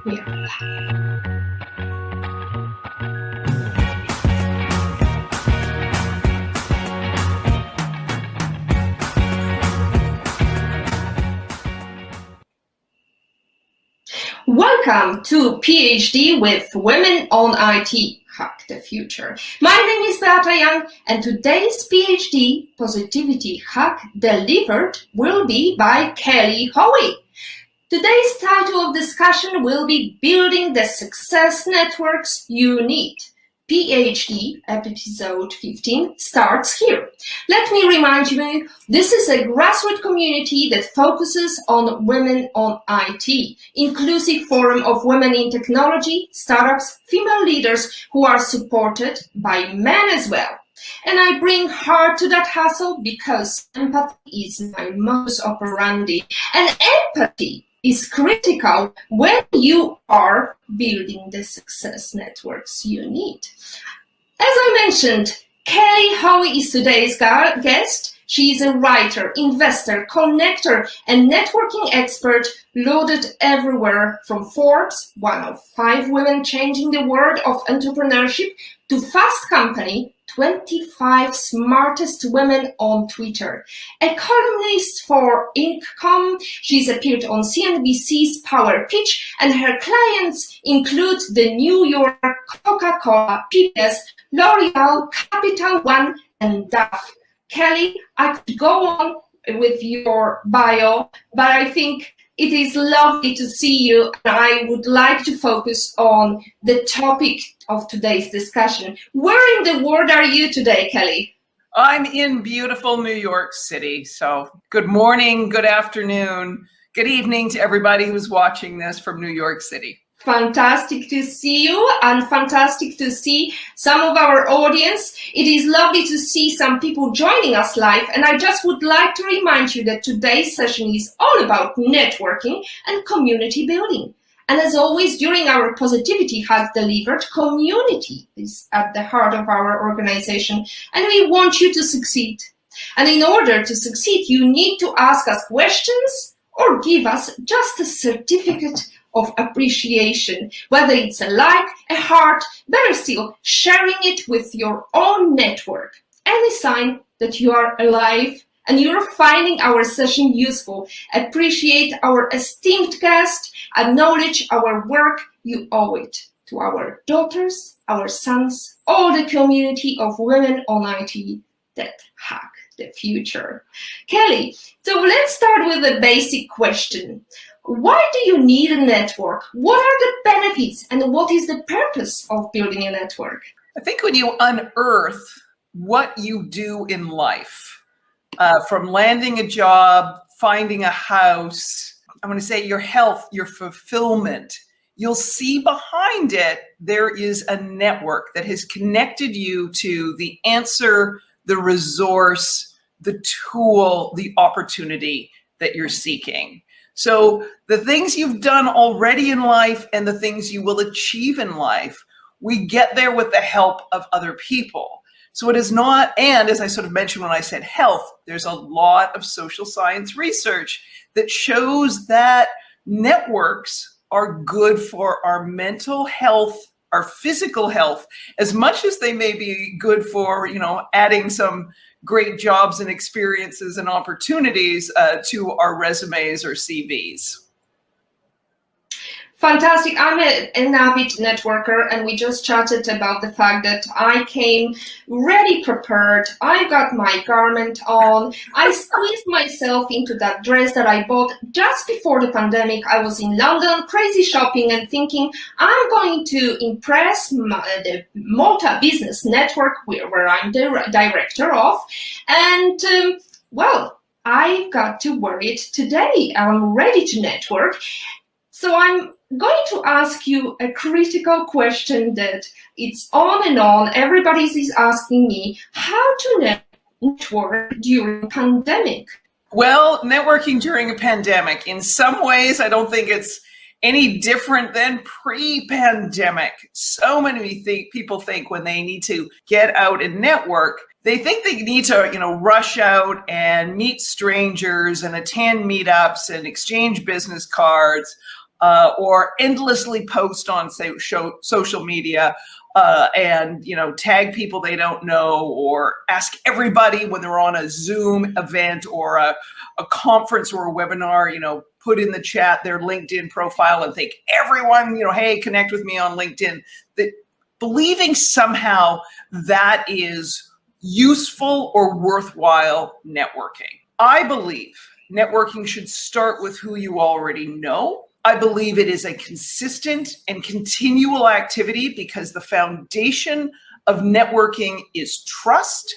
Yeah. Welcome to PhD with Women on IT, Hack the Future. My name is Beata Young, and today's PhD Positivity Hack delivered will be by Kelly Hoey. Today's title of discussion will be Building the Success Networks You Need. PhD episode 15 starts here. Let me remind you, this is a grassroots community that focuses on women on IT, inclusive forum of women in technology, startups, female leaders who are supported by men as well. And I bring heart to that hustle because empathy is my modus operandi, and empathy is critical when you are building the success networks you need. As I mentioned, Kelly Hoey is today's guest. She is a writer, investor, connector, and networking expert lauded everywhere from Forbes, one of 5 women changing the world of entrepreneurship, to Fast Company, 25 smartest women on Twitter. A columnist for Inc.com, she's appeared on CNBC's Power Pitch, and her clients include the New York Coca-Cola, PBS, L'Oreal, Capital One, and Duff. Kelly, I could go on with your bio, but I think it is lovely to see you, and I would like to focus on the topic of today's discussion. Where in the world are you today, Kelly? I'm in beautiful New York City. So good morning, good afternoon, good evening to everybody who's watching this from New York City. Fantastic to see you, and fantastic to see some of our audience. It is lovely to see some people joining us live, and I just would like to remind you that today's session is all about networking and community building. And as always, during our Positivity Hack delivered, community is at the heart of our organization, and we want you to succeed. And in order to succeed, you need to ask us questions or give us just a certificate of appreciation, whether it's a like, a heart, better still, sharing it with your own network. Any sign that you are alive and you're finding our session useful. Appreciate our esteemed guest, acknowledge our work, you owe it to our daughters, our sons, all the community of women on IT that hack the future. Kelly, so let's start with a basic question. Why do you need a network? What are the benefits and what is the purpose of building a network? I think when you unearth what you do in life, from landing a job, finding a house, I'm going to say your health, your fulfillment, you'll see behind it there is a network that has connected you to the answer, the resource, the tool, the opportunity that you're seeking. So the things you've done already in life and the things you will achieve in life, we get there with the help of other people. So it is not, and as I sort of mentioned when I said health, there's a lot of social science research that shows that networks are good for our mental health, our physical health, as much as they may be good for, adding some great jobs and experiences and opportunities to our resumes or CVs. Fantastic. I'm an avid networker, and we just chatted about the fact that I came ready prepared. I got my garment on. I squeezed myself into that dress that I bought just before the pandemic. I was in London, crazy shopping and thinking, I'm going to impress the Malta Business Network, where I'm the director of. And, I've got to wear it today. I'm ready to network. So I'm going to ask you a critical question that it's on and on. Everybody is asking me how to network during a pandemic. Well, networking during a pandemic, in some ways, I don't think it's any different than pre-pandemic. So many people think when they need to get out and network, they think they need to, rush out and meet strangers and attend meetups and exchange business cards. or endlessly post on social media and tag people they don't know, or ask everybody when they're on a Zoom event or a conference or a webinar, put in the chat their LinkedIn profile and think everyone, hey, connect with me on LinkedIn. That believing somehow that is useful or worthwhile networking. I believe networking should start with who you already know. I believe it is a consistent and continual activity because the foundation of networking is trust.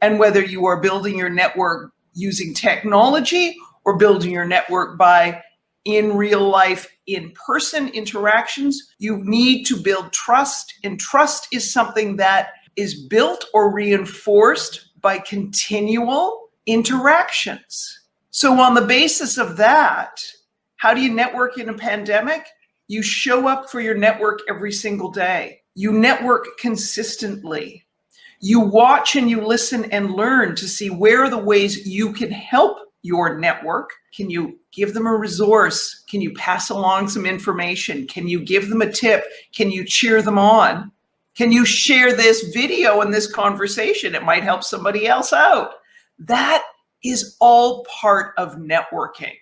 And whether you are building your network using technology or building your network by in real life, in-person interactions, you need to build trust. And trust is something that is built or reinforced by continual interactions. So on the basis of that, how do you network in a pandemic? You show up for your network every single day. You network consistently. You watch and you listen and learn to see where are the ways you can help your network. Can you give them a resource? Can you pass along some information? Can you give them a tip? Can you cheer them on? Can you share this video and this conversation? It might help somebody else out. That is all part of networking.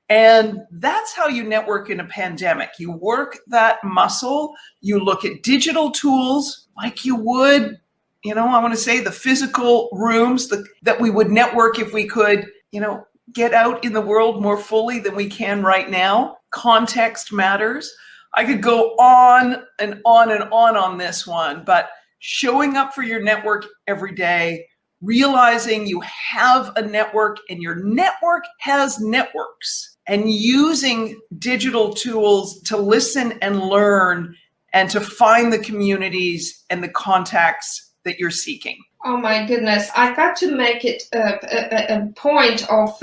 And that's how you network in a pandemic. You work that muscle. You look at digital tools like you would, I want to say the physical rooms that we would network if we could, get out in the world more fully than we can right now. Context matters. I could go on and on and on this one, but showing up for your network every day, realizing you have a network and your network has networks, and using digital tools to listen and learn and to find the communities and the contacts that you're seeking. Oh my goodness, I got to make it a point of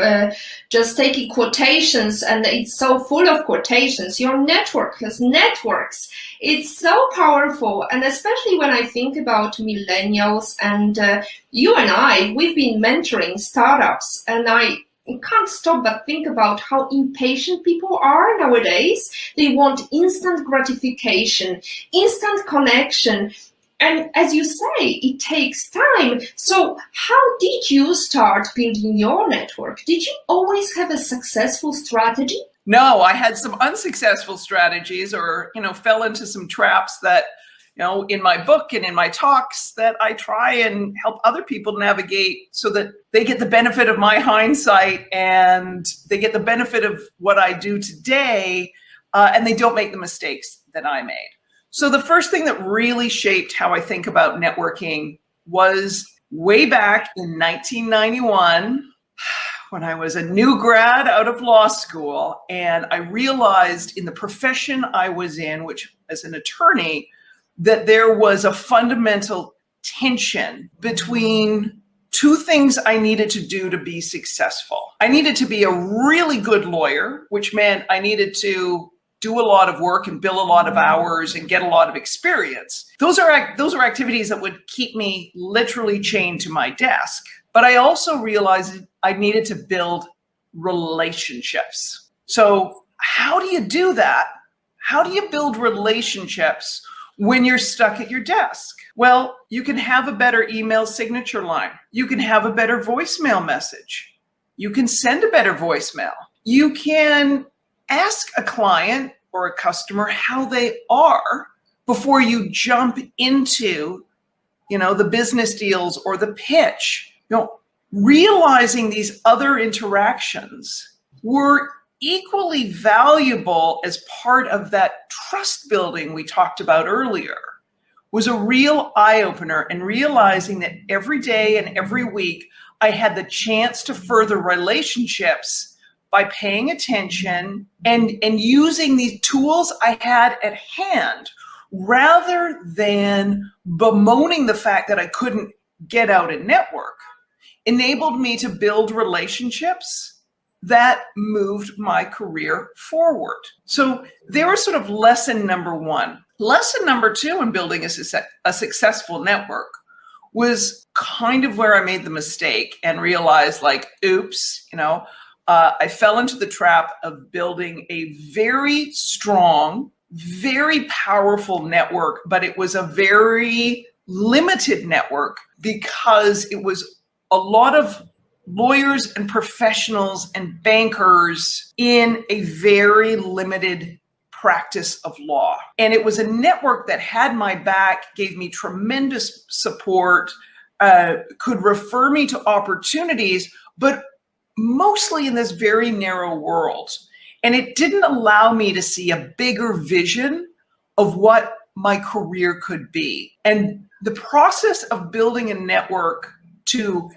just taking quotations, and it's so full of quotations. Your network has networks. It's so powerful, and especially when I think about millennials, and you and I, we've been mentoring startups, and I can't stop but think about how impatient people are nowadays. They want instant gratification, instant connection. And as you say, it takes time. So how did you start building your network? Did you always have a successful strategy? No, I had some unsuccessful strategies, or, fell into some traps that, in my book and in my talks, that I try and help other people navigate so that they get the benefit of my hindsight and they get the benefit of what I do today, and they don't make the mistakes that I made. So the first thing that really shaped how I think about networking was way back in 1991, when I was a new grad out of law school, and I realized in the profession I was in, which as an attorney, that there was a fundamental tension between two things I needed to do to be successful. I needed to be a really good lawyer, which meant I needed to do a lot of work and bill a lot of hours and get a lot of experience. Those are activities that would keep me literally chained to my desk. But I also realized I needed to build relationships. So how do you do that? How do you build relationships when you're stuck at your desk? Well, you can have a better email signature line. You can have a better voicemail message. You can send a better voicemail. You can ask a client or a customer how they are before you jump into, the business deals or the pitch. Realizing these other interactions were equally valuable as part of that trust building we talked about earlier was a real eye-opener, and realizing that every day and every week I had the chance to further relationships by paying attention and using these tools I had at hand, rather than bemoaning the fact that I couldn't get out and network, enabled me to build relationships that moved my career forward. So there was sort of lesson number one. Lesson number two in building a successful network was kind of where I made the mistake and realized, oops, I fell into the trap of building a very strong, very powerful network, but it was a very limited network because it was a lot of lawyers and professionals and bankers in a very limited practice of law. And it was a network that had my back, gave me tremendous support, could refer me to opportunities, but mostly in this very narrow world. And it didn't allow me to see a bigger vision of what my career could be. And the process of building a network to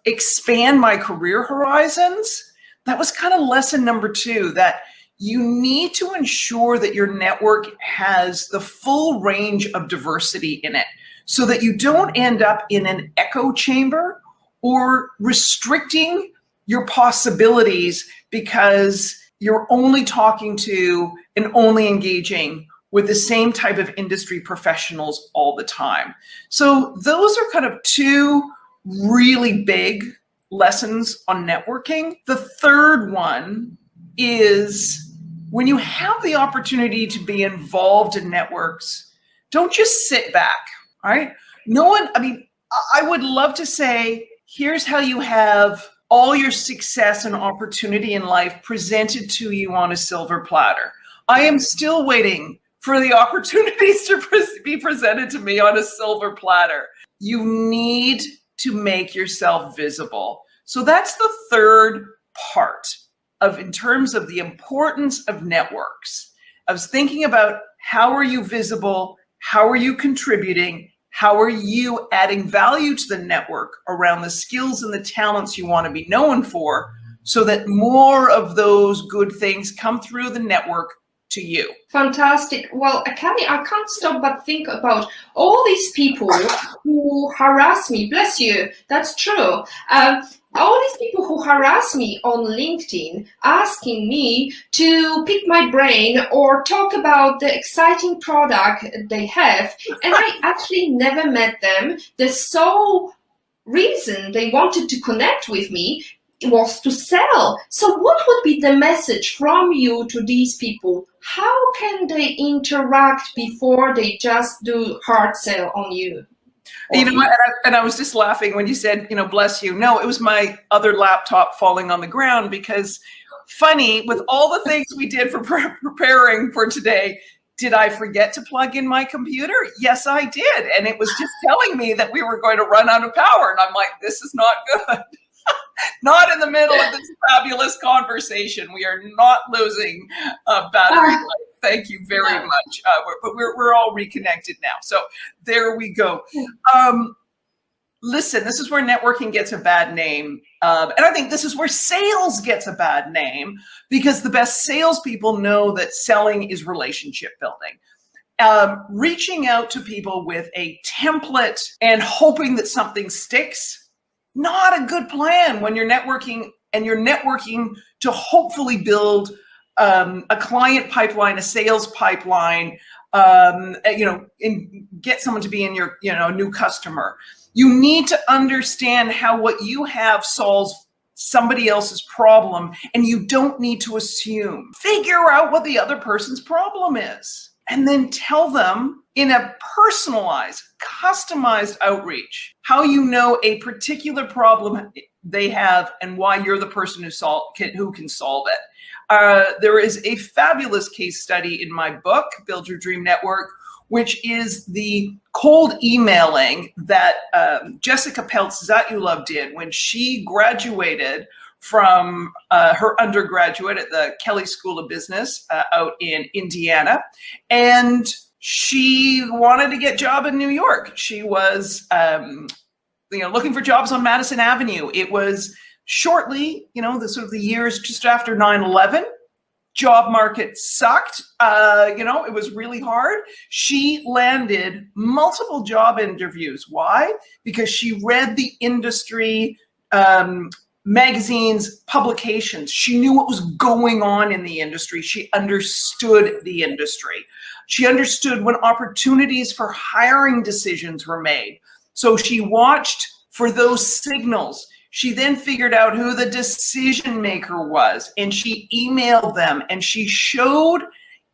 expand my career horizons, that was kind of lesson number 2, that you need to ensure that your network has the full range of diversity in it so that you don't end up in an echo chamber or restricting your possibilities because you're only talking to and only engaging with the same type of industry professionals all the time. So those are kind of 2 really big lessons on networking. The third one is when you have the opportunity to be involved in networks, don't just sit back, all right? I would love to say, here's how you have all your success and opportunity in life presented to you on a silver platter. I am still waiting for the opportunities to be presented to me on a silver platter. You need to make yourself visible. So that's the third part of, in terms of the importance of networks. I was thinking about how are you visible? How are you contributing? How are you adding value to the network around the skills and the talents you want to be known for so that more of those good things come through the network to you? Fantastic. Well, Kelly, I can't stop but think about all these people who harass me. Bless you. That's true. All these people who harass me on LinkedIn, asking me to pick my brain or talk about the exciting product they have, and I actually never met them. The sole reason they wanted to connect with me was to sell. So what would be the message from you to these people? How can they interact before they just do hard sell on you? You know what? And I was just laughing when you said, bless you. No, it was my other laptop falling on the ground because funny, with all the things we did for preparing for today, did I forget to plug in my computer? Yes, I did. And it was just telling me that we were going to run out of power. And I'm like, this is not good. Not in the middle of this fabulous conversation. We are not losing battery life. Thank you very much. But we're all reconnected now. So there we go. Listen, this is where networking gets a bad name. And I think this is where sales gets a bad name because the best salespeople know that selling is relationship building. Reaching out to people with a template and hoping that something sticks, not a good plan when you're networking, and you're networking to hopefully build a client pipeline, a sales pipeline, and get someone to be in your, new customer. You need to understand how what you have solves somebody else's problem, and you don't need to assume. Figure out what the other person's problem is, and then tell them in a personalized, customized outreach how you know a particular problem they have and why you're the person who can solve it. There is a fabulous case study in my book, Build Your Dream Network, which is the cold emailing that Jessica Peltz-Zatulov did when she graduated from her undergraduate at the Kelly School of Business out in Indiana. And she wanted to get a job in New York. She was looking for jobs on Madison Avenue. It was shortly, the years just after 9/11. Job market sucked. It was really hard. She landed multiple job interviews. Why? Because she read the industry magazines, publications. She knew what was going on in the industry. She understood the industry. She understood when opportunities for hiring decisions were made. So she watched for those signals. She then figured out who the decision maker was, and she emailed them, and she showed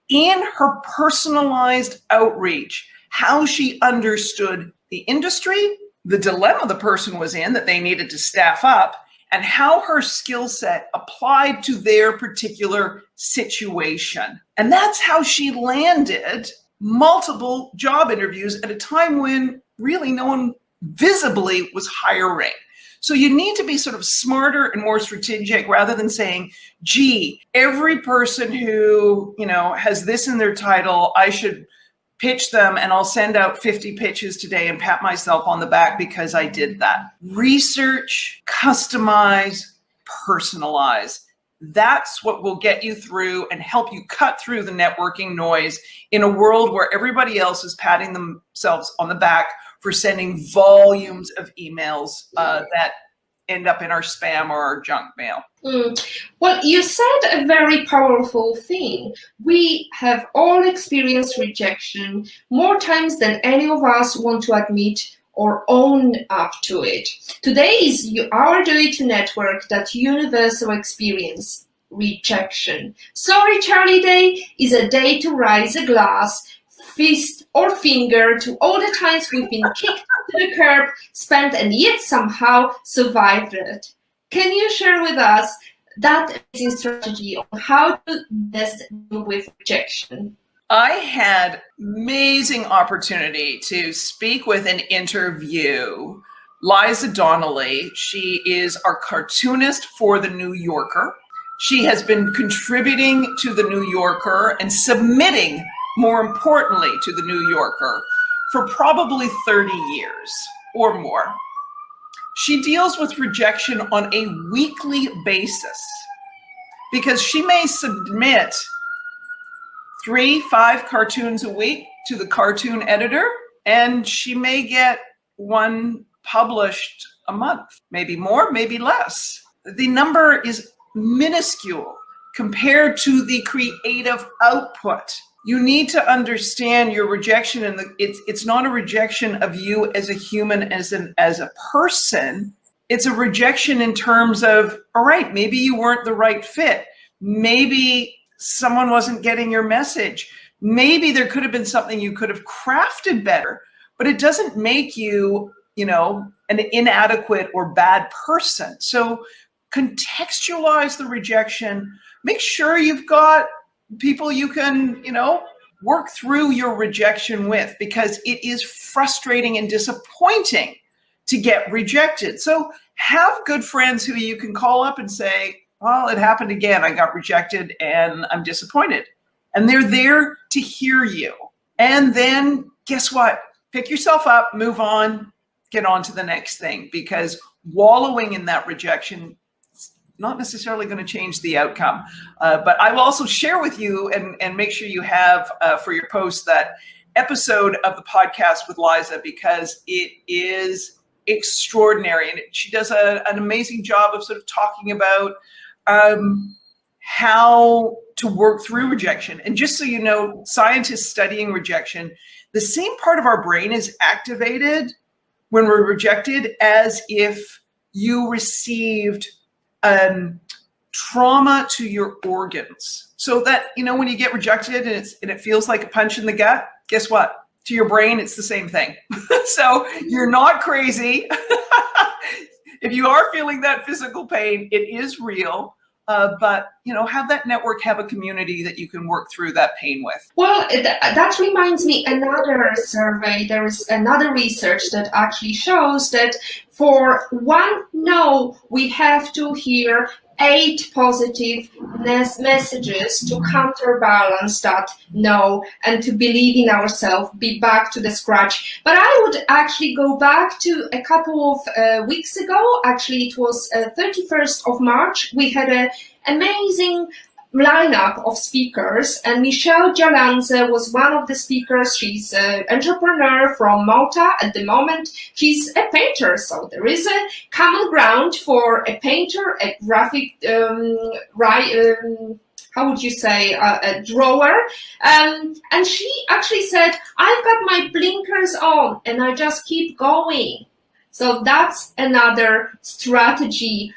in her personalized outreach how she understood the industry, the dilemma the person was in that they needed to staff up, and how her skill set applied to their particular situation. And that's how she landed multiple job interviews at a time when really no one visibly was hiring. So you need to be sort of smarter and more strategic rather than saying, gee, every person who, has this in their title, I should pitch them and I'll send out 50 pitches today and pat myself on the back because I did that. Research, customize, personalize. That's what will get you through and help you cut through the networking noise in a world where everybody else is patting themselves on the back for sending volumes of emails that end up in our spam or our junk mail. Well, you said a very powerful thing. We have all experienced rejection more times than any of us want to admit or own up to it. Today is our day to network that universal experience, rejection. Sorry, Charlie Day is a day to raise a glass, fist or finger to all the times we've been kicked to the curb, spent, and yet somehow survived it. Can you share with us that amazing strategy on how to best deal with rejection? I had amazing opportunity to speak with and interview Liza Donnelly. She is our cartoonist for The New Yorker. She has been contributing to The New Yorker and submitting, more importantly, to The New Yorker for probably 30 years or more. She deals with rejection on a weekly basis because she may submit 3-5 cartoons a week to the cartoon editor, and she may get one published a month, maybe more, maybe less. The number is minuscule compared to the creative output. You need to understand your rejection, and it's not a rejection of you as a human, as a person. It's a rejection in terms of, all right, maybe you weren't the right fit. Maybe someone wasn't getting your message. Maybe there could have been something you could have crafted better, but it doesn't make you, an inadequate or bad person. So contextualize the rejection. Make sure you've got people you can, work through your rejection with, because it is frustrating and disappointing to get rejected. So have good friends who you can call up and say, well, it happened again. I got rejected and I'm disappointed. And they're there to hear you. And then guess what? Pick yourself up, move on, get on to the next thing, because wallowing in that rejection is not necessarily going to change the outcome. But I will also share with you and make sure you have for your post that episode of the podcast with Liza, because it is extraordinary. And she does an amazing job of sort of talking about how to work through rejection. And just so you know, scientists studying rejection, the same part of our brain is activated when we're rejected as if you received trauma to your organs. So that, when you get rejected and it feels like a punch in the gut, guess what? To your brain, it's the same thing. So you're not crazy. If you are feeling that physical pain, it is real. But, have that network, have a community that you can work through that pain with. Well, that reminds me another survey. There is another research that actually shows that for one no, we have to hear 8 positive messages to counterbalance that no, and to believe in ourselves, be back to the scratch. But I would actually go back to a couple of weeks ago. Actually, it was 31st of March. We had an amazing lineup of speakers, and Michelle Jalanze was one of the speakers. She's an entrepreneur from Malta at the moment. She's a painter, so there is a common ground for a painter, a graphic how would you say, a drawer. And she actually said, I've got my blinkers on and I just keep going. So that's another strategy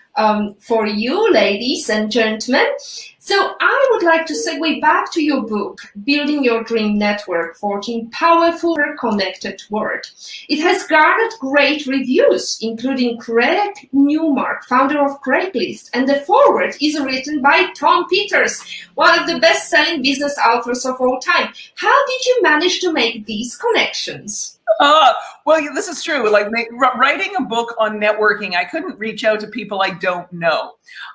for you, ladies and gentlemen. So I would like to segue back to your book, Building Your Dream Network, Forging Powerful Connected World. It has garnered great reviews, including Craig Newmark, founder of Craigslist, and the foreword is written by Tom Peters, one of the best-selling business authors of all time. How did you manage to make these connections? Well, this is true. Like writing a book on networking, I couldn't reach out to people I don't know.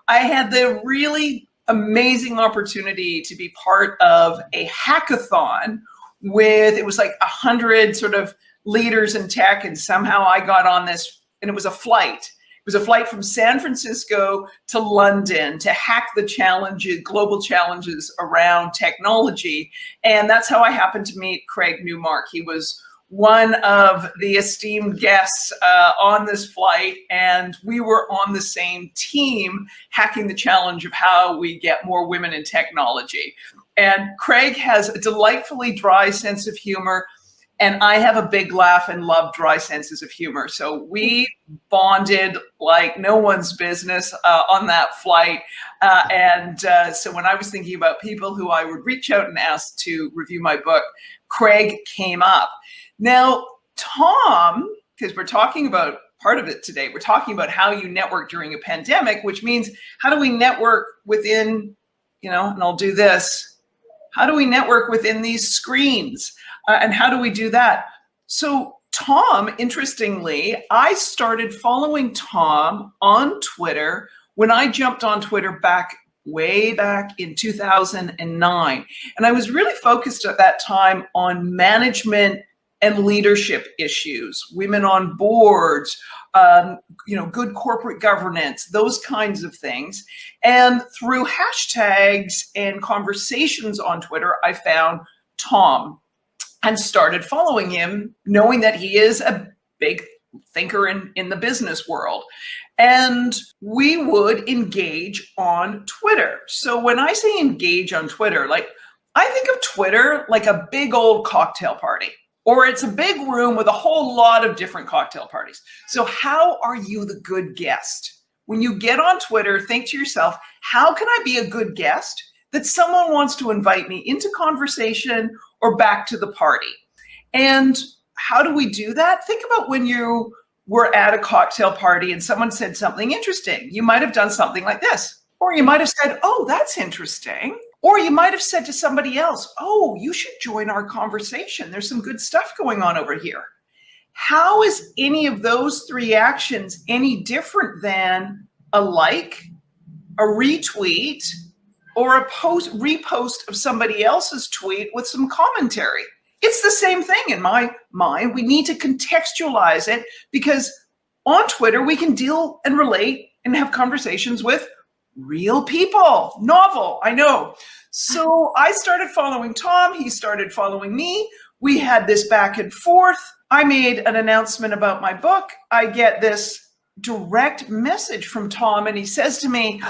I had the really amazing opportunity to be part of a hackathon with, it was like 100 sort of leaders in tech, and somehow I got on this, and it was a flight. It was a flight from San Francisco to London to hack the challenges, global challenges around technology. And that's how I happened to meet Craig Newmark. He was one of the esteemed guests on this flight, and we were on the same team hacking the challenge of how we get more women in technology. And Craig has a delightfully dry sense of humor, and I have a big laugh and love dry senses of humor. So we bonded like no one's business on that flight. So when I was thinking about people who I would reach out and ask to review my book, Craig came up. Now, Tom, because we're talking about part of it today, we're talking about how you network during a pandemic, which means how do we network within, and I'll do this, how do we network within these screens? And how do we do that? So Tom, interestingly, I started following Tom on Twitter when I jumped on Twitter way back in 2009. And I was really focused at that time on management and leadership issues, women on boards, good corporate governance, those kinds of things. And through hashtags and conversations on Twitter, I found Tom and started following him, knowing that he is a big thinker in the business world. And we would engage on Twitter. So when I say engage on Twitter, I think of Twitter like a big old cocktail party. Or it's a big room with a whole lot of different cocktail parties. So how are you the good guest? When you get on Twitter, think to yourself, how can I be a good guest that someone wants to invite me into conversation or back to the party? And how do we do that? Think about when you were at a cocktail party and someone said something interesting. You might have done something like this, or you might have said, oh, that's interesting. Or you might have said to somebody else, oh, you should join our conversation. There's some good stuff going on over here. How is any of those three actions any different than a like, a retweet, or a repost of somebody else's tweet with some commentary? It's the same thing in my mind. We need to contextualize it because on Twitter, we can deal and relate and have conversations with real people. Novel, I know. So I started following Tom. He started following me. We had this back and forth. I made an announcement about my book. I get this direct message from Tom, and he says to me,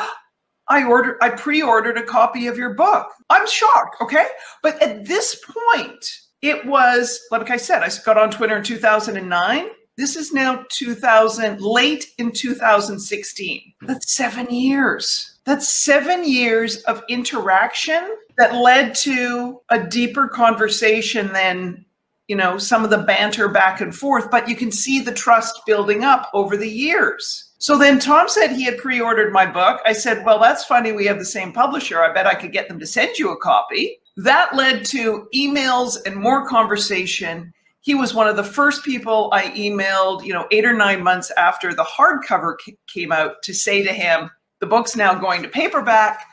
I pre-ordered a copy of your book. I'm shocked, okay? But at this point, it was, like I said, I got on Twitter in 2009. This is now late in 2016. That's 7 years. That's 7 years of interaction that led to a deeper conversation than, some of the banter back and forth. But you can see the trust building up over the years. So then Tom said he had pre-ordered my book. I said, well, that's funny. We have the same publisher. I bet I could get them to send you a copy. That led to emails and more conversation. He was one of the first people I emailed, 8 or 9 months after the hardcover came out to say to him, the book's now going to paperback.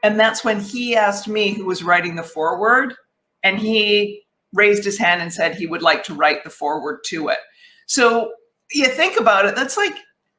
And that's when he asked me who was writing the foreword. And he raised his hand and said he would like to write the foreword to it. So you think about it, that's like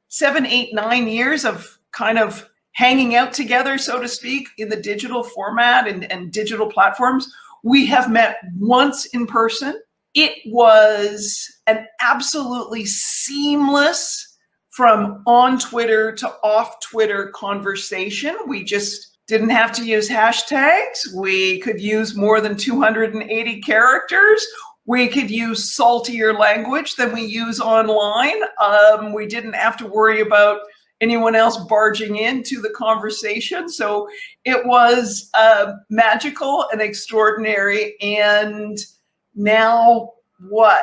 7, 8, 9 years of kind of hanging out together, so to speak, in the digital format and digital platforms. We have met once in person. It was an absolutely seamless from on Twitter to off Twitter conversation. We just didn't have to use hashtags. We could use more than 280 characters. We could use saltier language than we use online. We didn't have to worry about anyone else barging into the conversation. So it was magical and extraordinary. And now, what,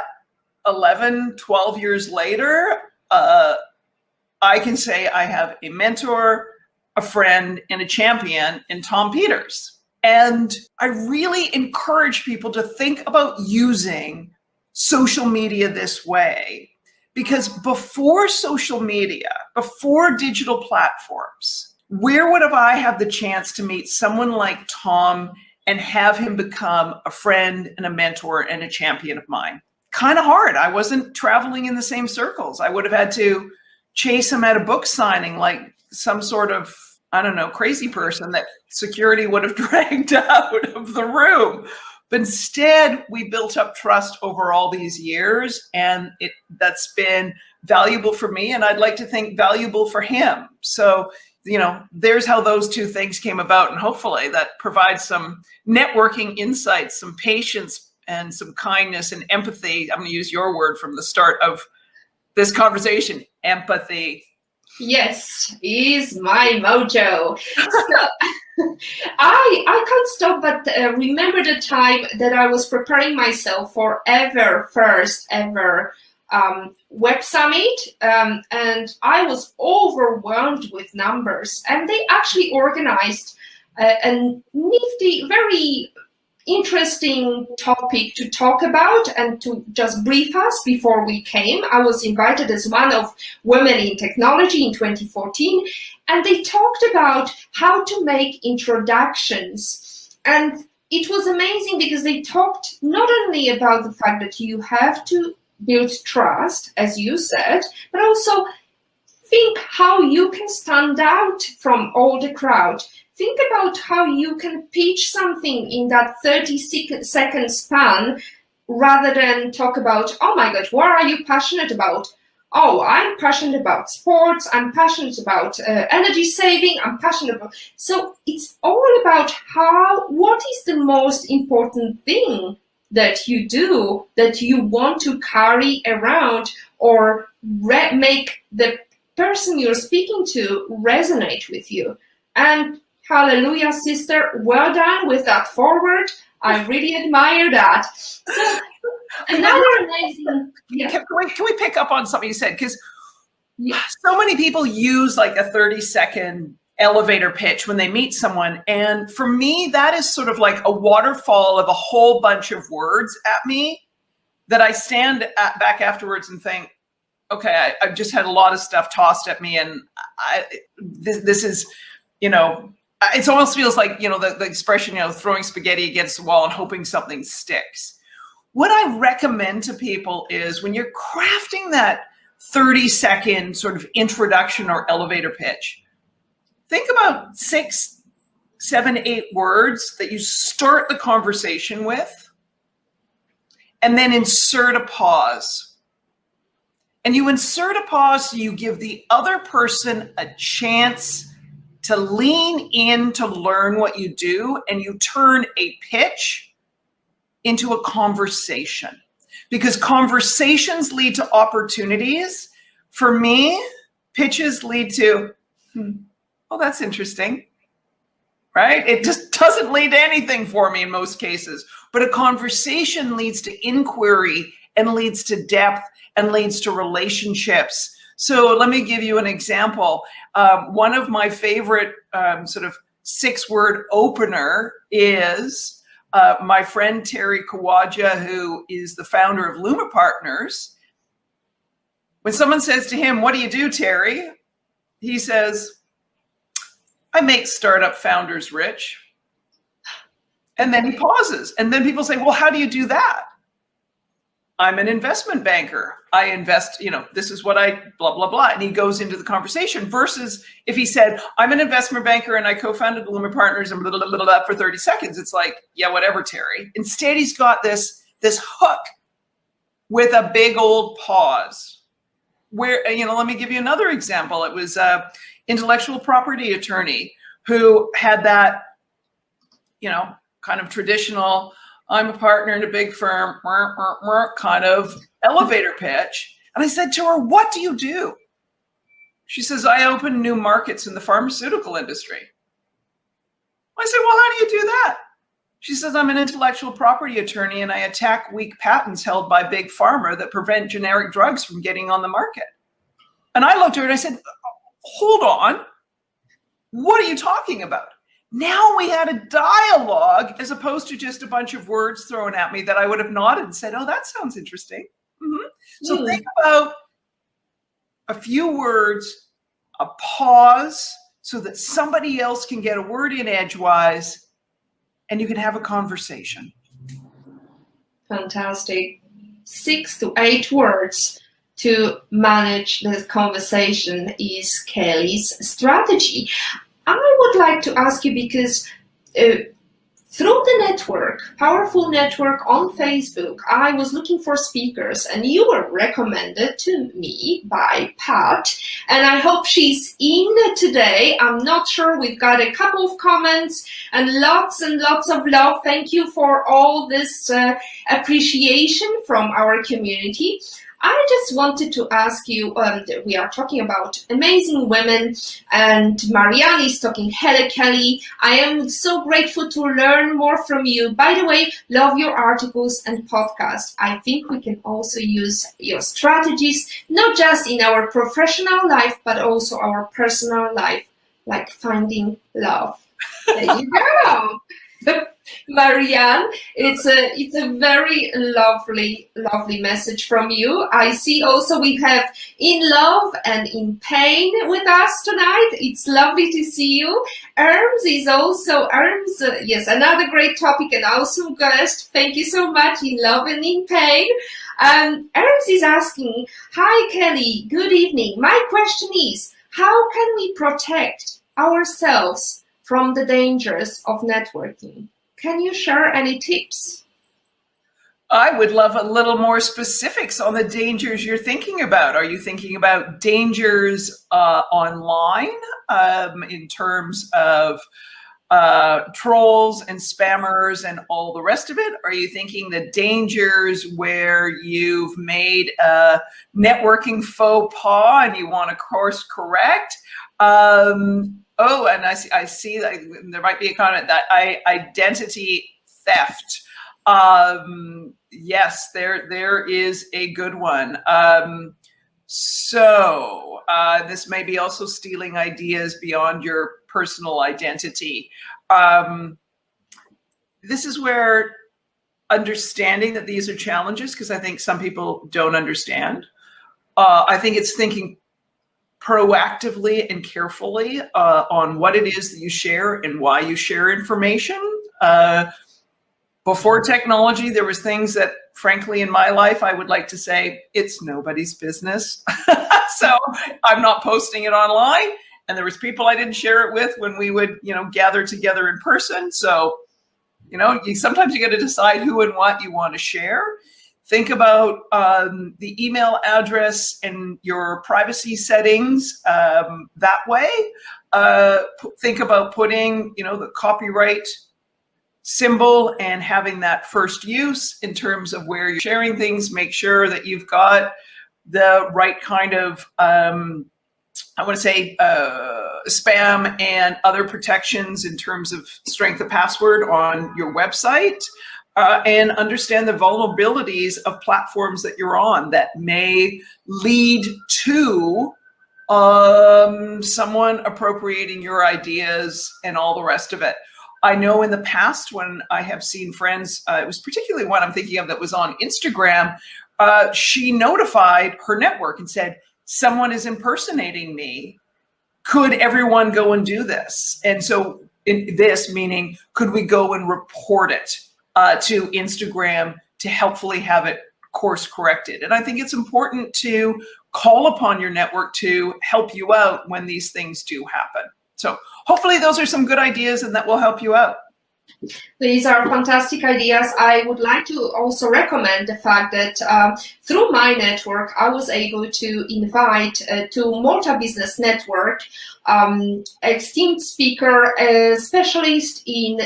11, 12 years later, I can say I have a mentor, a friend, and a champion in Tom Peters. And I really encourage people to think about using social media this way, because before social media, before digital platforms, where would have I had the chance to meet someone like Tom and have him become a friend and a mentor and a champion of mine? Kind of hard. I wasn't traveling in the same circles. I would have had to chase him at a book signing like some sort of, I don't know, crazy person that security would have dragged out of the room. But instead, we built up trust over all these years, and that's been valuable for me, and I'd like to think valuable for him. So, you know, there's how those two things came about, and hopefully that provides some networking insights, some patience, and some kindness and empathy. I'm going to use your word from the start of this conversation, empathy. Yes, is my mojo. So, I can't stop but remember the time that I was preparing myself for first ever web summit, and I was overwhelmed with numbers, and they actually organized a nifty, very interesting topic to talk about and to just brief us before we came. I was invited as one of Women in Technology in 2014, and they talked about how to make introductions. And it was amazing because they talked not only about the fact that you have to build trust, as you said, but also think how you can stand out from all the crowd. Think about how you can pitch something in that 30-second span rather than talk about, oh my God, what are you passionate about? Oh, I'm passionate about sports. I'm passionate about energy saving. I'm passionate about. So it's all about what is the most important thing that you do that you want to carry around or make the person you're speaking to resonate with you. And hallelujah, sister, well done with that forward. I really admire that. So another amazing, yeah. Can we pick up on something you said? Because so many people use like a 30-second elevator pitch when they meet someone. And for me, that is sort of like a waterfall of a whole bunch of words at me that I stand back afterwards and think, okay, I've just had a lot of stuff tossed at me, and this is, you know, it almost feels like, you know, the expression, you know, throwing spaghetti against the wall and hoping something sticks. What I recommend to people is when you're crafting that 30-second sort of introduction or elevator pitch, think about 6, 7, 8 words that you start the conversation with, and then insert a pause. And you insert a pause so you give the other person a chance to lean in to learn what you do, and you turn a pitch into a conversation. Because conversations lead to opportunities. For me, pitches lead to, oh, that's interesting, right? It just doesn't lead to anything for me in most cases. But a conversation leads to inquiry and leads to depth and leads to relationships. So let me give you an example. One of my favorite sort of 6-word opener is my friend Terry Kawaja, who is the founder of Luma Partners. When someone says to him, "What do you do, Terry?" He says, "I make startup founders rich." And then he pauses. And then people say, "Well, how do you do that?" "I'm an investment banker. I invest, you know, this is what I blah, blah, blah." And he goes into the conversation versus if he said, "I'm an investment banker and I co-founded Luma Partners and blah, blah, blah, blah," for 30 seconds. It's like, yeah, whatever, Terry. Instead, he's got this hook with a big old pause where, you know, let me give you another example. It was an intellectual property attorney who had that, you know, kind of traditional I'm a partner in a big firm, kind of elevator pitch. And I said to her, what do you do? She says, I open new markets in the pharmaceutical industry. I said, well, how do you do that? She says, I'm an intellectual property attorney and I attack weak patents held by big pharma that prevent generic drugs from getting on the market. And I looked at her and I said, hold on, what are you talking about? Now we had a dialogue as opposed to just a bunch of words thrown at me that I would have nodded and said, oh, that sounds interesting. So think about a few words, a pause so that somebody else can get a word in edgewise and you can have a conversation. Fantastic. 6 to 8 words to manage the conversation is Kelly's strategy. I would like to ask you, because through the network, powerful network on Facebook, I was looking for speakers and you were recommended to me by Pat, and I hope she's in today. I'm not sure. We've got a couple of comments and lots of love. Thank you for all this appreciation from our community. I just wanted to ask you, we are talking about amazing women, and Marianne is talking, hello Kelly, I am so grateful to learn more from you. By the way, love your articles and podcasts. I think we can also use your strategies, not just in our professional life, but also our personal life, like finding love. There you go. Marianne, it's a very lovely message from you. I see also we have in love and in pain with us tonight. It's lovely to see you. Erms is also, yes, another great topic and awesome guest. Thank you so much, in love and in pain. Erms is asking, hi Kelly, good evening. My question is, how can we protect ourselves from the dangers of networking? Can you share any tips? I would love a little more specifics on the dangers you're thinking about. Are you thinking about dangers online in terms of trolls and spammers and all the rest of it? Are you thinking the dangers where you've made a networking faux pas and you want to course correct? Oh, and I see that there might be a comment that identity theft. Yes, there is a good one. So this may be also stealing ideas beyond your personal identity. This is where understanding that these are challenges, because I think some people don't understand. I think it's thinking proactively and carefully on what it is that you share and why you share information. Before technology, there was things that, frankly, in my life, I would like to say, it's nobody's business. So I'm not posting it online. And there was people I didn't share it with when we would, gather together in person. So, sometimes you got to decide who and what you want to share. Think about the email address and your privacy settings that way. Think about putting, the copyright symbol and having that first use in terms of where you're sharing things. Make sure that you've got the right kind of, spam and other protections in terms of strength of password on your website. And understand the vulnerabilities of platforms that you're on that may lead to someone appropriating your ideas and all the rest of it. I know in the past when I have seen friends, it was particularly one I'm thinking of that was on Instagram, she notified her network and said, someone is impersonating me. Could everyone go and do this? And so this meaning, could we go and report it to Instagram to helpfully have it course corrected? And I think it's important to call upon your network to help you out when these things do happen. So hopefully those are some good ideas and that will help you out. These are fantastic ideas. I would like to also recommend the fact that through my network, I was able to invite to Malta Business Network esteemed speaker, a specialist in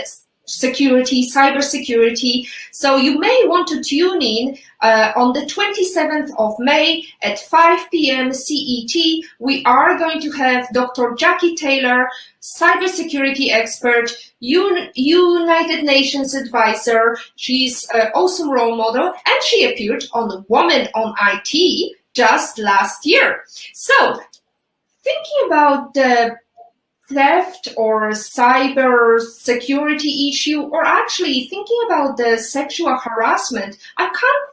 security, cybersecurity. So you may want to tune in on the 27th of May at 5 p.m. CET. We are going to have Dr. Jackie Taylor, cybersecurity expert, United Nations advisor. She's an awesome role model, and she appeared on Women on IT just last year. So, thinking about the theft or cyber security issue, or actually thinking about the sexual harassment, I can't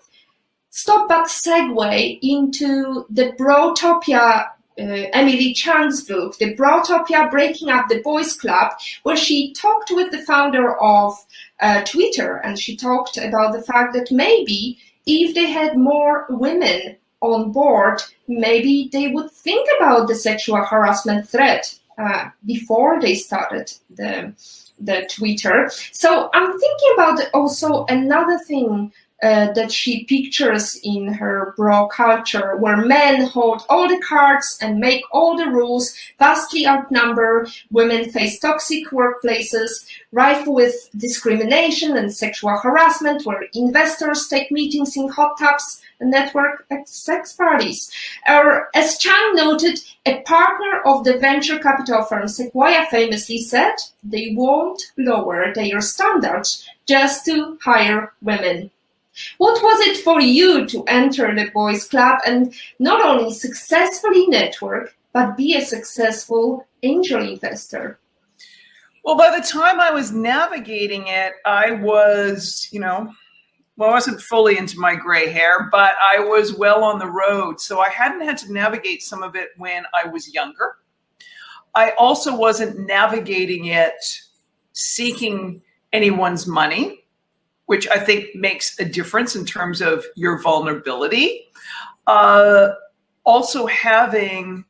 stop but segue into the Brotopia, Emily Chang's book, the Brotopia Breaking Up the Boys Club, where she talked with the founder of Twitter, and she talked about the fact that maybe if they had more women on board, maybe they would think about the sexual harassment threat before they started the Twitter. So I'm thinking about also another thing that she pictures in her bro culture, where men hold all the cards and make all the rules, vastly outnumber women, face toxic workplaces, rife with discrimination and sexual harassment, where investors take meetings in hot tubs and network sex parties. Or, as Chang noted, a partner of the venture capital firm Sequoia famously said they won't lower their standards just to hire women. What was it for you to enter the boys club and not only successfully network, but be a successful angel investor? Well, by the time I was navigating it, I was, I wasn't fully into my gray hair, but I was well on the road. So I hadn't had to navigate some of it when I was younger. I also wasn't navigating it seeking anyone's money, which I think makes a difference in terms of your vulnerability. Also having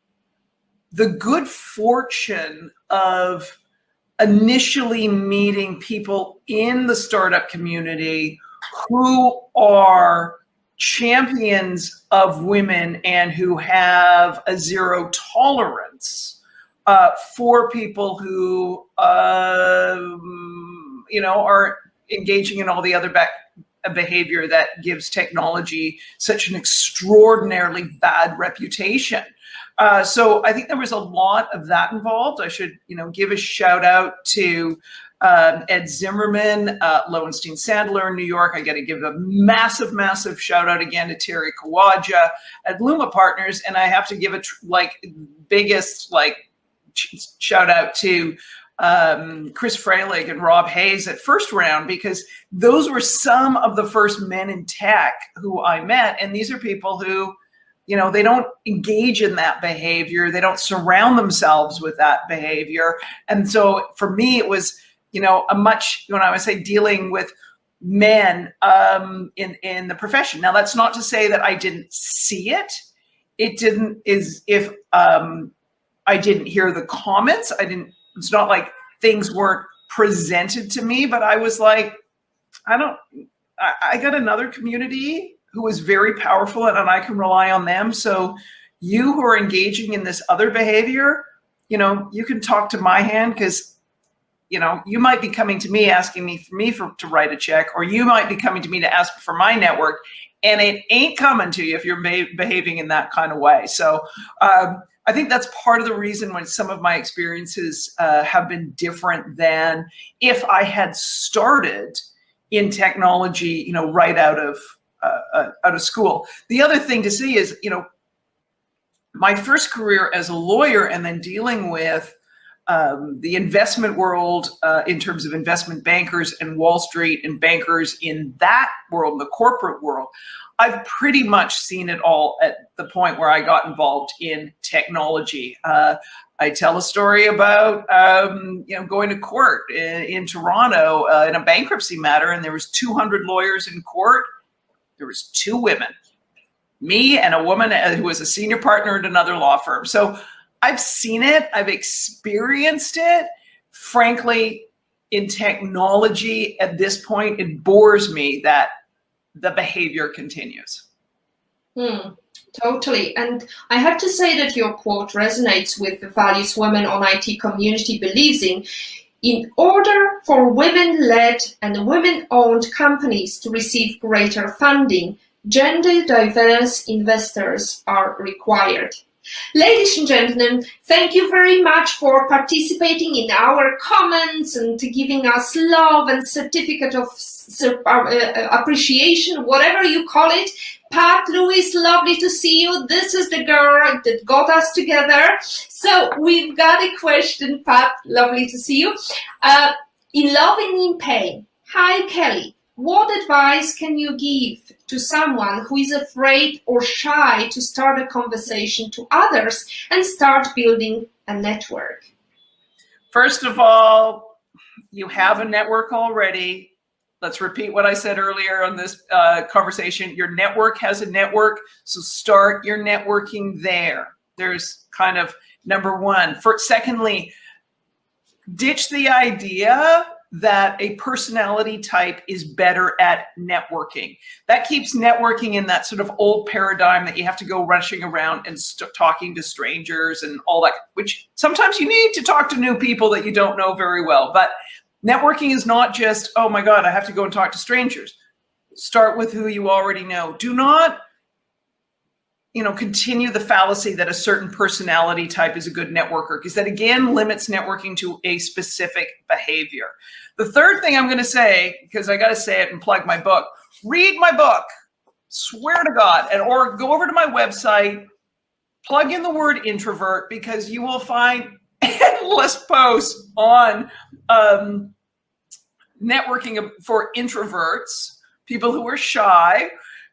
the good fortune of initially meeting people in the startup community who are champions of women and who have a zero tolerance for people who, are engaging in all the other behavior that gives technology such an extraordinarily bad reputation. So I think there was a lot of that involved. I should, give a shout out to Ed Zimmerman, Lowenstein Sandler in New York. I got to give a massive, massive shout out again to Terry Kawaja at Luma Partners, and I have to give a biggest shout out to Chris Freilich and Rob Hayes at First Round, because those were some of the first men in tech who I met. And these are people who, they don't engage in that behavior. They don't surround themselves with that behavior. And so for me, it was, when I would say dealing with men in the profession. Now, that's not to say that I didn't see it. It didn't, if I didn't hear the comments, it's not like things weren't presented to me, but I was like, I got another community who is very powerful and I can rely on them. So you who are engaging in this other behavior, you can talk to my hand, because, you might be coming to me asking me to write a check, or you might be coming to me to ask for my network, and it ain't coming to you if you're behaving in that kind of way. So, I think that's part of the reason when some of my experiences have been different than if I had started in technology, right out of school. The other thing to see is, my first career as a lawyer and then dealing with the investment world in terms of investment bankers and Wall Street and bankers in that world, the corporate world, I've pretty much seen it all at the point where I got involved in technology. I tell a story about, going to court in Toronto in a bankruptcy matter, and there was 200 lawyers in court. There was 2 women, me and a woman who was a senior partner at another law firm. So I've seen it. I've experienced it. Frankly, in technology at this point, it bores me that the behavior continues. Totally. And I have to say that your quote resonates with the values women on IT community believes in. In order for women-led and women-owned companies to receive greater funding, gender-diverse investors are required. Ladies and gentlemen, thank you very much for participating in our comments and giving us love and certificate of appreciation, whatever you call it. Pat, Louise, lovely to see you. This is the girl that got us together. So we've got a question, Pat, lovely to see you. In Love and in Pain, hi Kelly, what advice can you give to someone who is afraid or shy to start a conversation to others and start building a network? First of all, you have a network already. Let's repeat what I said earlier on this conversation. Your network has a network, so start your networking there. There's kind of number one. Secondly, ditch the idea that a personality type is better at networking. That keeps networking in that sort of old paradigm that you have to go rushing around and talking to strangers and all that, which sometimes you need to talk to new people that you don't know very well. But networking is not just, oh my God, I have to go and talk to strangers. Start with who you already know. Do not, continue the fallacy that a certain personality type is a good networker, because that again limits networking to a specific behavior. The third thing I'm going to say, because I got to say it and plug my book, read my book, swear to God, or go over to my website, plug in the word introvert, because you will find endless posts on networking for introverts, people who are shy.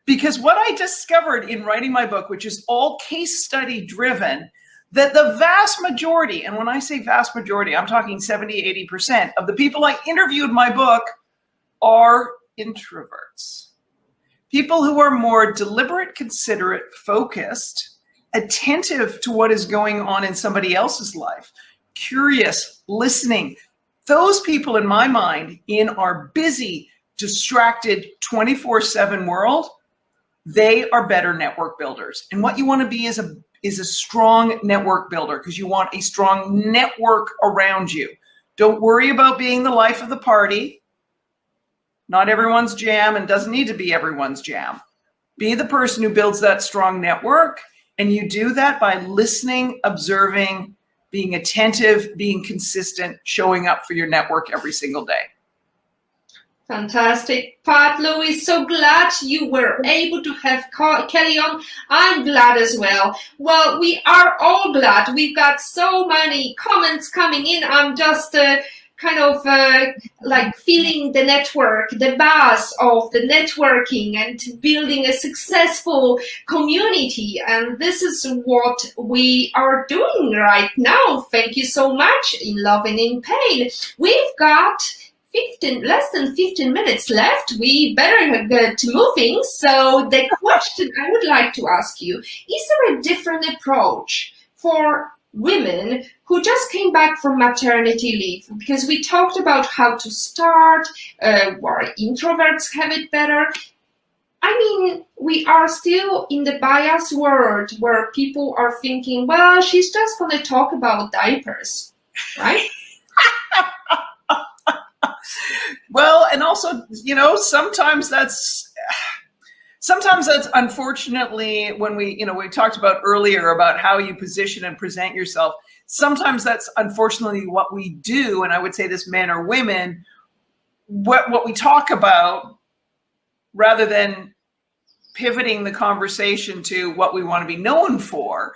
Because what I discovered in writing my book, which is all case study driven, that the vast majority, and when I say vast majority, I'm talking 70, 80% of the people I interviewed in my book are introverts. People who are more deliberate, considerate, focused, attentive to what is going on in somebody else's life, curious, listening. Those people in my mind in our busy, distracted 24/7 world, they are better network builders. And what you want to be is a strong network builder, because you want a strong network around you. Don't worry about being the life of the party. Not everyone's jam, and doesn't need to be everyone's jam. Be the person who builds that strong network, and you do that by listening, observing, being attentive, being consistent, showing up for your network every single day. Fantastic. Pat, Louis, so glad you were able to have Kelly on. I'm glad as well. Well, we are all glad. We've got so many comments coming in. I'm just like feeling the network, the buzz of the networking and building a successful community. And this is what we are doing right now. Thank you so much in Love and in Pain. We've got less than 15 minutes left. We better get moving. So the question I would like to ask you, is there a different approach for women who just came back from maternity leave? Because we talked about how to start, where introverts have it better. I mean, we are still in the bias world where people are thinking, well, she's just going to talk about diapers, right? Well, and also, sometimes that's unfortunately when we talked about earlier about how you position and present yourself. Sometimes that's unfortunately what we do. And I would say this, men or women, what we talk about, rather than pivoting the conversation to what we want to be known for,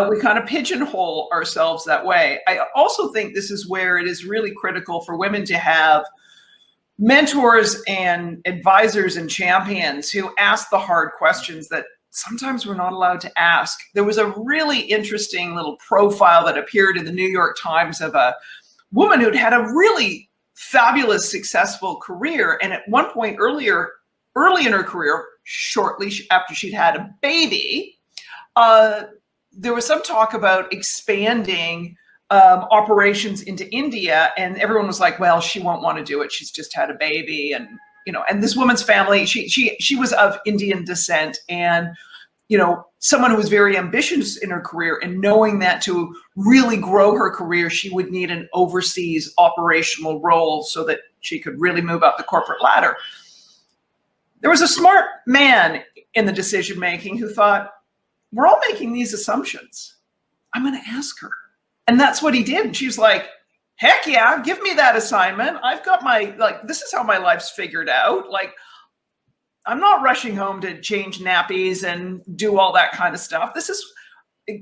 we kind of pigeonhole ourselves that way. I also think this is where it is really critical for women to have mentors and advisors and champions who ask the hard questions that sometimes we're not allowed to ask. There was a really interesting little profile that appeared in the New York Times of a woman who'd had a really fabulous, successful career. And at one point early in her career, shortly after she'd had a baby, there was some talk about expanding operations into India, and everyone was like, well, she won't want to do it. She's just had a baby. And, and this woman's family, she was of Indian descent, and someone who was very ambitious in her career, and knowing that to really grow her career, she would need an overseas operational role so that she could really move up the corporate ladder. There was a smart man in the decision-making who thought, we're all making these assumptions. I'm going to ask her. And that's what he did. And she's like, heck yeah, give me that assignment. I've got this is how my life's figured out. Like, I'm not rushing home to change nappies and do all that kind of stuff. This is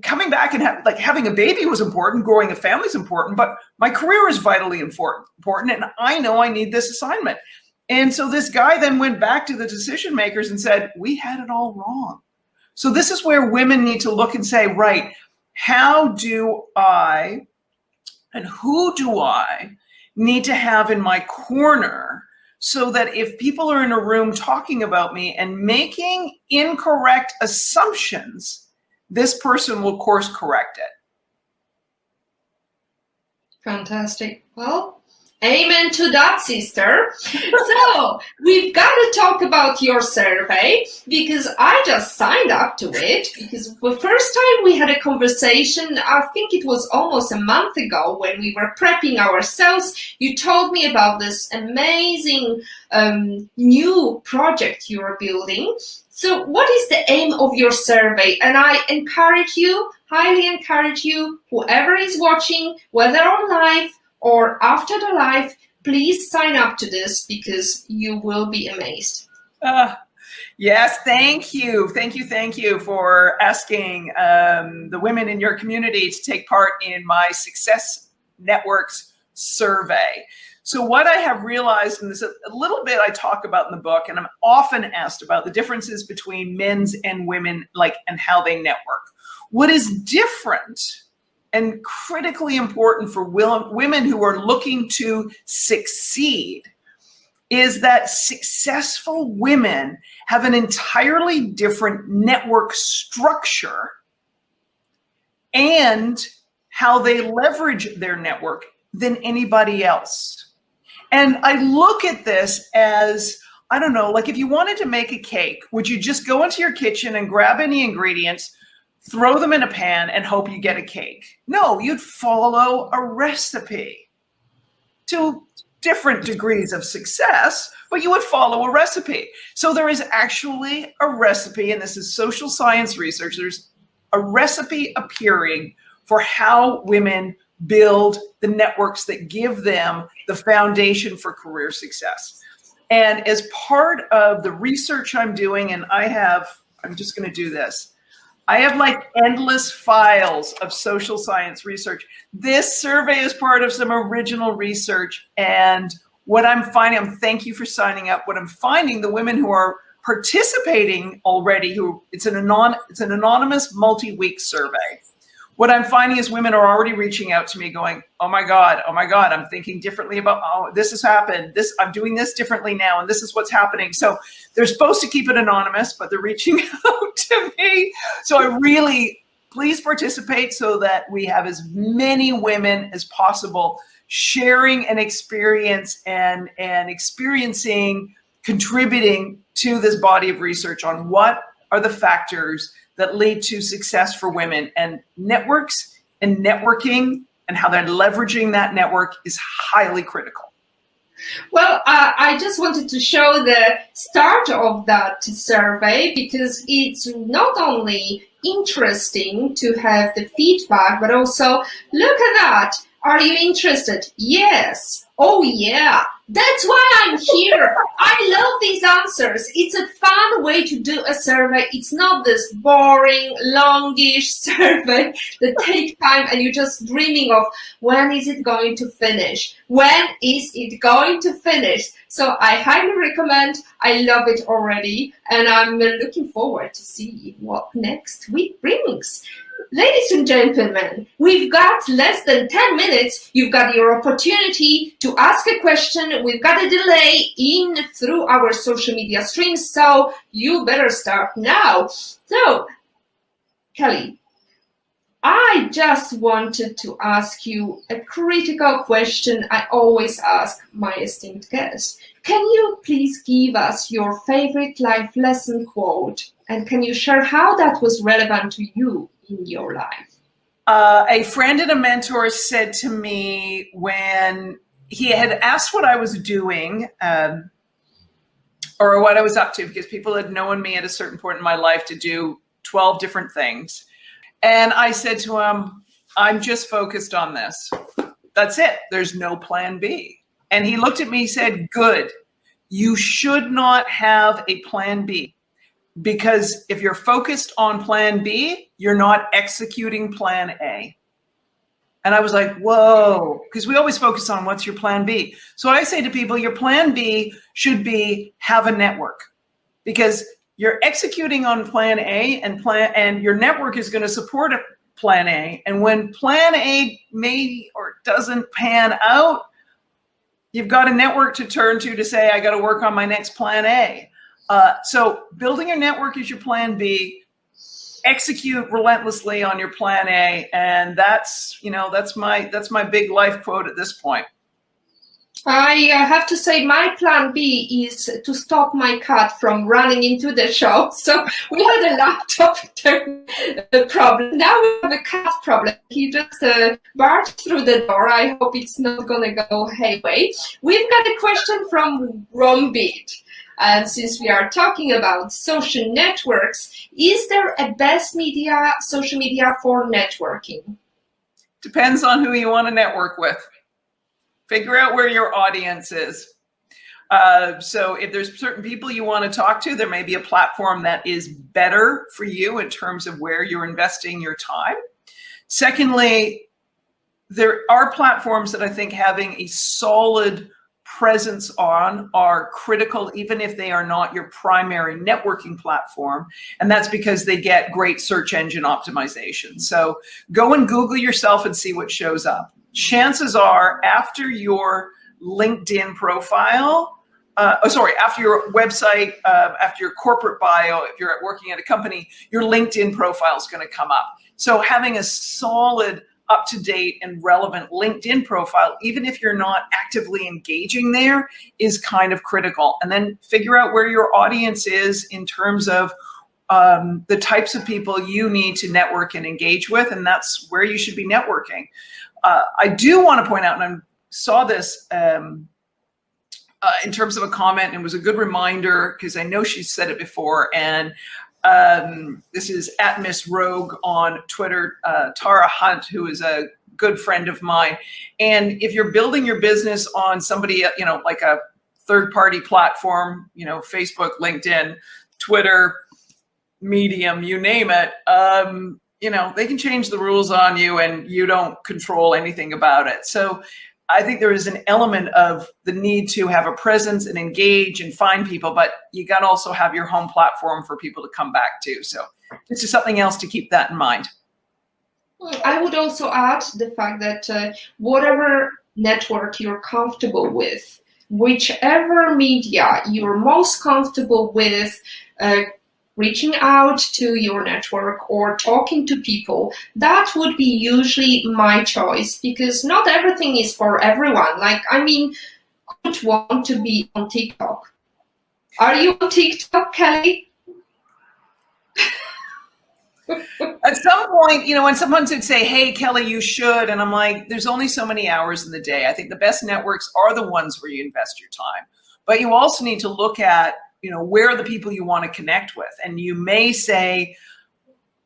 coming back and having a baby was important. Growing a family is important, but my career is vitally important. And I know I need this assignment. And so this guy then went back to the decision makers and said, we had it all wrong. So this is where women need to look and say, right, how do I and who do I need to have in my corner so that if people are in a room talking about me and making incorrect assumptions, this person will course correct it. Fantastic. Well, amen to that, sister. So we've got to talk about your survey, because I just signed up to it, because the first time we had a conversation, I think it was almost a month ago when we were prepping ourselves, you told me about this amazing new project you're building. So what is the aim of your survey? And I highly encourage you, whoever is watching, whether on live or after the live, please sign up to this, because you will be amazed. Yes, thank you. Thank you for asking the women in your community to take part in my Success Networks survey. So what I have realized, and this a little bit I talk about in the book, and I'm often asked about the differences between men's and women, and how they network. What is different and critically important for women who are looking to succeed is that successful women have an entirely different network structure and how they leverage their network than anybody else. And I look at this as, I don't know, if you wanted to make a cake, would you just go into your kitchen and grab any ingredients, throw them in a pan, and hope you get a cake? No, you'd follow a recipe to different degrees of success, but you would follow a recipe. So there is actually a recipe, and this is social science research. There's a recipe appearing for how women build the networks that give them the foundation for career success. And as part of the research I'm doing, and I'm just going to do this. I have endless files of social science research. This survey is part of some original research. And what I'm finding, thank you for signing up. What I'm finding, the women who are participating already, it's an anonymous multi-week survey. What I'm finding is women are already reaching out to me going, oh my God, I'm thinking differently about, this has happened. I'm doing this differently now, and this is what's happening. So they're supposed to keep it anonymous, but they're reaching out to me. So I really, please participate so that we have as many women as possible sharing an experience and experiencing, contributing to this body of research on what are the factors that lead to success for women, and networks and networking and how they're leveraging that network is highly critical. Well, I just wanted to show the start of that survey, because it's not only interesting to have the feedback, but also look at that. Are you interested? Yes. Oh, yeah. That's why I'm here. I love these answers. It's a fun way to do a survey. It's not this boring, longish survey that takes time and you're just dreaming of when is it going to finish? When is it going to finish? So I highly recommend. I love it already. And I'm looking forward to see what next week brings. Ladies and gentlemen, we've got less than 10 minutes. You've got your opportunity to ask a question. We've got a delay through our social media streams, so you better start now. So, Kelly, I just wanted to ask you a critical question I always ask my esteemed guests. Can you please give us your favorite life lesson quote? And can you share how that was relevant to you in your life? A friend and a mentor said to me when he had asked what I was doing, or what I was up to, because people had known me at a certain point in my life to do 12 different things. And I said to him, I'm just focused on this. That's it. There's no plan B. And he looked at me and said, good. You should not have a plan B, because if you're focused on plan B, you're not executing plan A. And I was like, whoa, because we always focus on what's your plan B. So I say to people, your plan B should be have a network, because you're executing on plan A, and your network is going to support plan A. And when plan A may or doesn't pan out, you've got a network to turn to say, I got to work on my next plan A. So building your network is your plan B. Execute relentlessly on your plan A, and that's my big life quote at this point. I have to say my plan B is to stop my cat from running into the show. So we had a laptop problem. Now we have a cat problem. He just barged through the door. I hope it's not going to go hayway. We've got a question from Rombit. And since we are talking about social networks, is there a best social media for networking? Depends on who you want to network with. Figure out where your audience is. So if there's certain people you want to talk to, there may be a platform that is better for you in terms of where you're investing your time. Secondly, there are platforms that I think having a solid presence on are critical, even if they are not your primary networking platform. And that's because they get great search engine optimization. So go and Google yourself and see what shows up. Chances are after your LinkedIn profile, after your website, after your corporate bio, if you're working at a company, your LinkedIn profile is going to come up. So having a solid, up-to-date and relevant LinkedIn profile, even if you're not actively engaging there, is kind of critical. And then figure out where your audience is in terms of the types of people you need to network and engage with, and that's where you should be networking. I do want to point out, and I saw this in terms of a comment, and it was a good reminder because I know she's said it before, and this is at Miss Rogue on Twitter, Tara Hunt, who is a good friend of mine. And if you're building your business on somebody, like a third-party platform, Facebook, LinkedIn, Twitter, Medium, you name it, they can change the rules on you and you don't control anything about it. So I think there is an element of the need to have a presence and engage and find people, but you got to also have your home platform for people to come back to. So this is something else to keep that in mind. I would also add the fact that whatever network you're comfortable with, whichever media you're most comfortable with, reaching out to your network or talking to people, that would be usually my choice, because not everything is for everyone. Who would want to be on TikTok? Are you on TikTok, Kelly? At some point, when someone would say, hey, Kelly, you should, and I'm like, there's only so many hours in the day. I think the best networks are the ones where you invest your time. But you also need to look at where are the people you want to connect with? And you may say,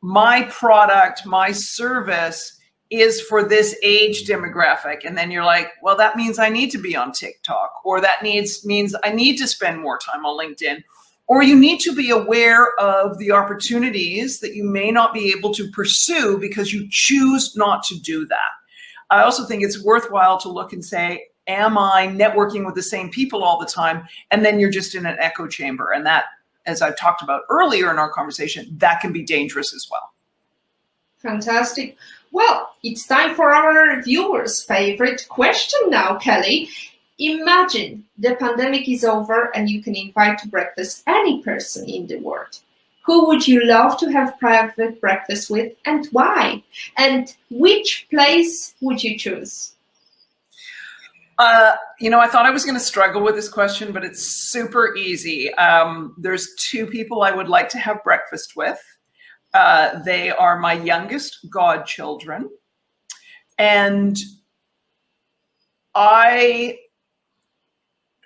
my product, my service is for this age demographic. And then you're like, well, that means I need to be on TikTok, or that means I need to spend more time on LinkedIn. Or you need to be aware of the opportunities that you may not be able to pursue because you choose not to do that. I also think it's worthwhile to look and say, am I networking with the same people all the time? And then you're just in an echo chamber. And that, as I've talked about earlier in our conversation, that can be dangerous as well. Fantastic. Well, it's time for our viewers' favorite question now, Kelly. Imagine the pandemic is over and you can invite to breakfast any person in the world. Who would you love to have private breakfast with and why? And which place would you choose? I thought I was going to struggle with this question, but it's super easy. There's two people I would like to have breakfast with. They are my youngest godchildren. And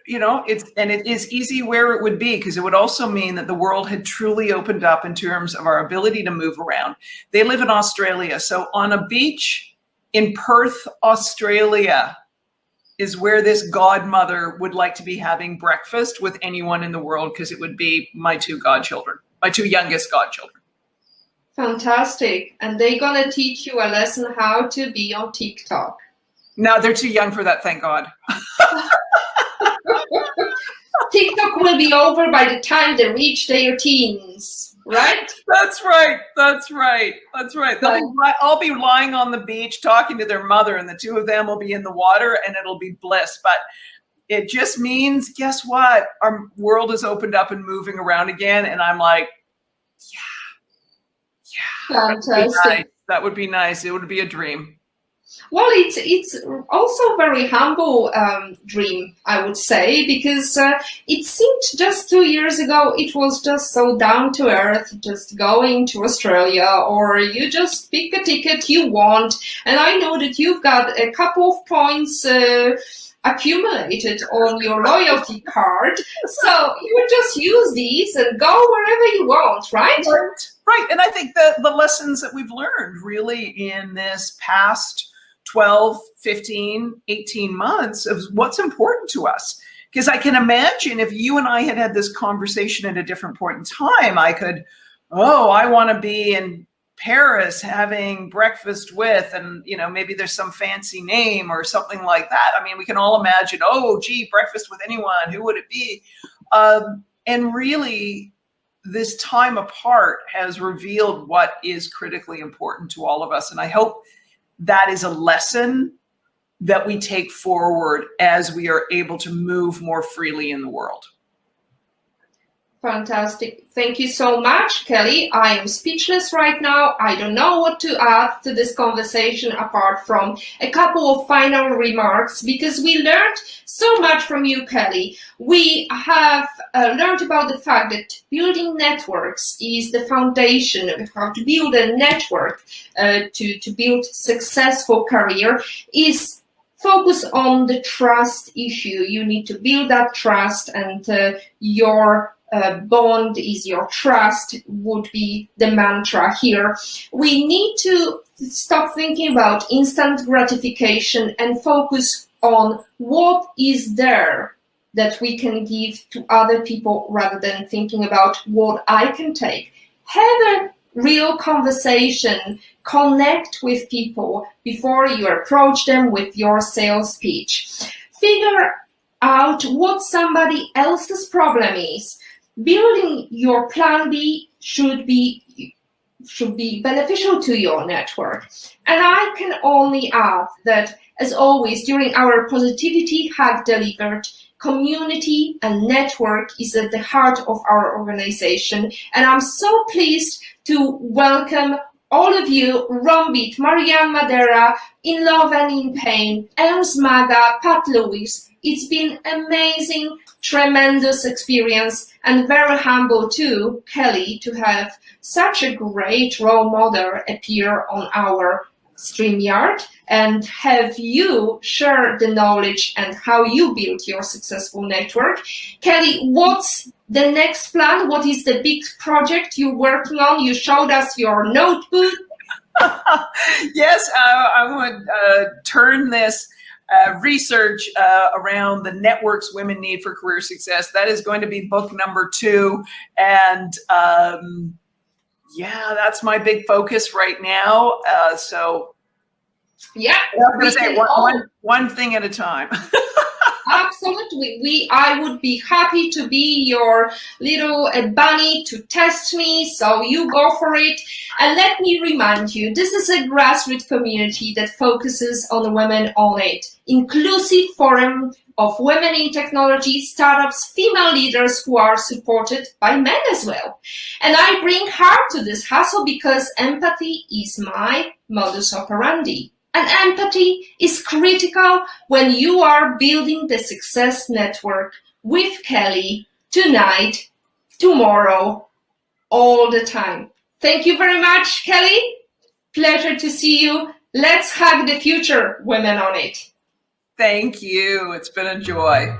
it is easy where it would be, because it would also mean that the world had truly opened up in terms of our ability to move around. They live in Australia. So on a beach in Perth, Australia, is where this godmother would like to be having breakfast with anyone in the world, because it would be my two godchildren, my two youngest godchildren. Fantastic. And they're going to teach you a lesson how to be on TikTok. No, they're too young for that, thank God. TikTok will be over by the time they reach their teens, right? That's right. I'll be lying on the beach talking to their mother, and the two of them will be in the water, and it'll be bliss. But it just means, guess what? Our world has opened up and moving around again. And I'm like, yeah. Fantastic. That would be nice. It would be a dream. Well, it's also a very humble dream, I would say, because it seemed just 2 years ago it was just so down to earth, just going to Australia, or you just pick a ticket you want. And I know that you've got a couple of points accumulated on your loyalty card, so you would just use these and go wherever you want, right? Right. And I think the lessons that we've learned really in this past 12, 15, 18 months of what's important to us. Because I can imagine if you and I had this conversation at a different point in time, I could, I want to be in Paris having breakfast with, and maybe there's some fancy name or something like that. I mean, we can all imagine, breakfast with anyone, who would it be? And really, this time apart has revealed what is critically important to all of us. And I hope that is a lesson that we take forward as we are able to move more freely in the world. Fantastic. Thank you so much, Kelly. I am speechless right now. I don't know what to add to this conversation apart from a couple of final remarks, because we learned so much from you, Kelly. We have learned about the fact that building networks is the foundation of how to build a network to build successful career is focus on the trust issue. You need to build that trust, and your bond is your trust would be the mantra here. We need to stop thinking about instant gratification and focus on what is there that we can give to other people, rather than thinking about what I can take. Have a real conversation, connect with people before you approach them with your sales pitch. Figure out what somebody else's problem is. Building your plan B should be beneficial to your network. And I can only add that, as always, during our Positivity Hack Delivered, community and network is at the heart of our organization. And I'm so pleased to welcome all of you: Rombit, Marianne Madera, In Love and in Pain, Elms Maga, Pat Lewis. It's been amazing, tremendous experience, and very humble too, Kelly, to have such a great role model appear on our StreamYard and have you share the knowledge and how you build your successful network. Kelly, what's the next plan? What is the big project you're working on? You showed us your notebook. Yes, I would turn this research around the networks women need for career success. That is going to be book number 2. And that's my big focus right now. Yeah, I'm going to say one thing at a time. Absolutely. I would be happy to be your little bunny to test me. So you go for it. And let me remind you, this is a grassroots community that focuses on women on it. Inclusive forum of women in technology, startups, female leaders who are supported by men as well. And I bring heart to this hustle because empathy is my modus operandi. And empathy is critical when you are building the success network with Kelly tonight, tomorrow, all the time. Thank you very much, Kelly. Pleasure to see you. Let's hug the future, women on it. Thank you. It's been a joy.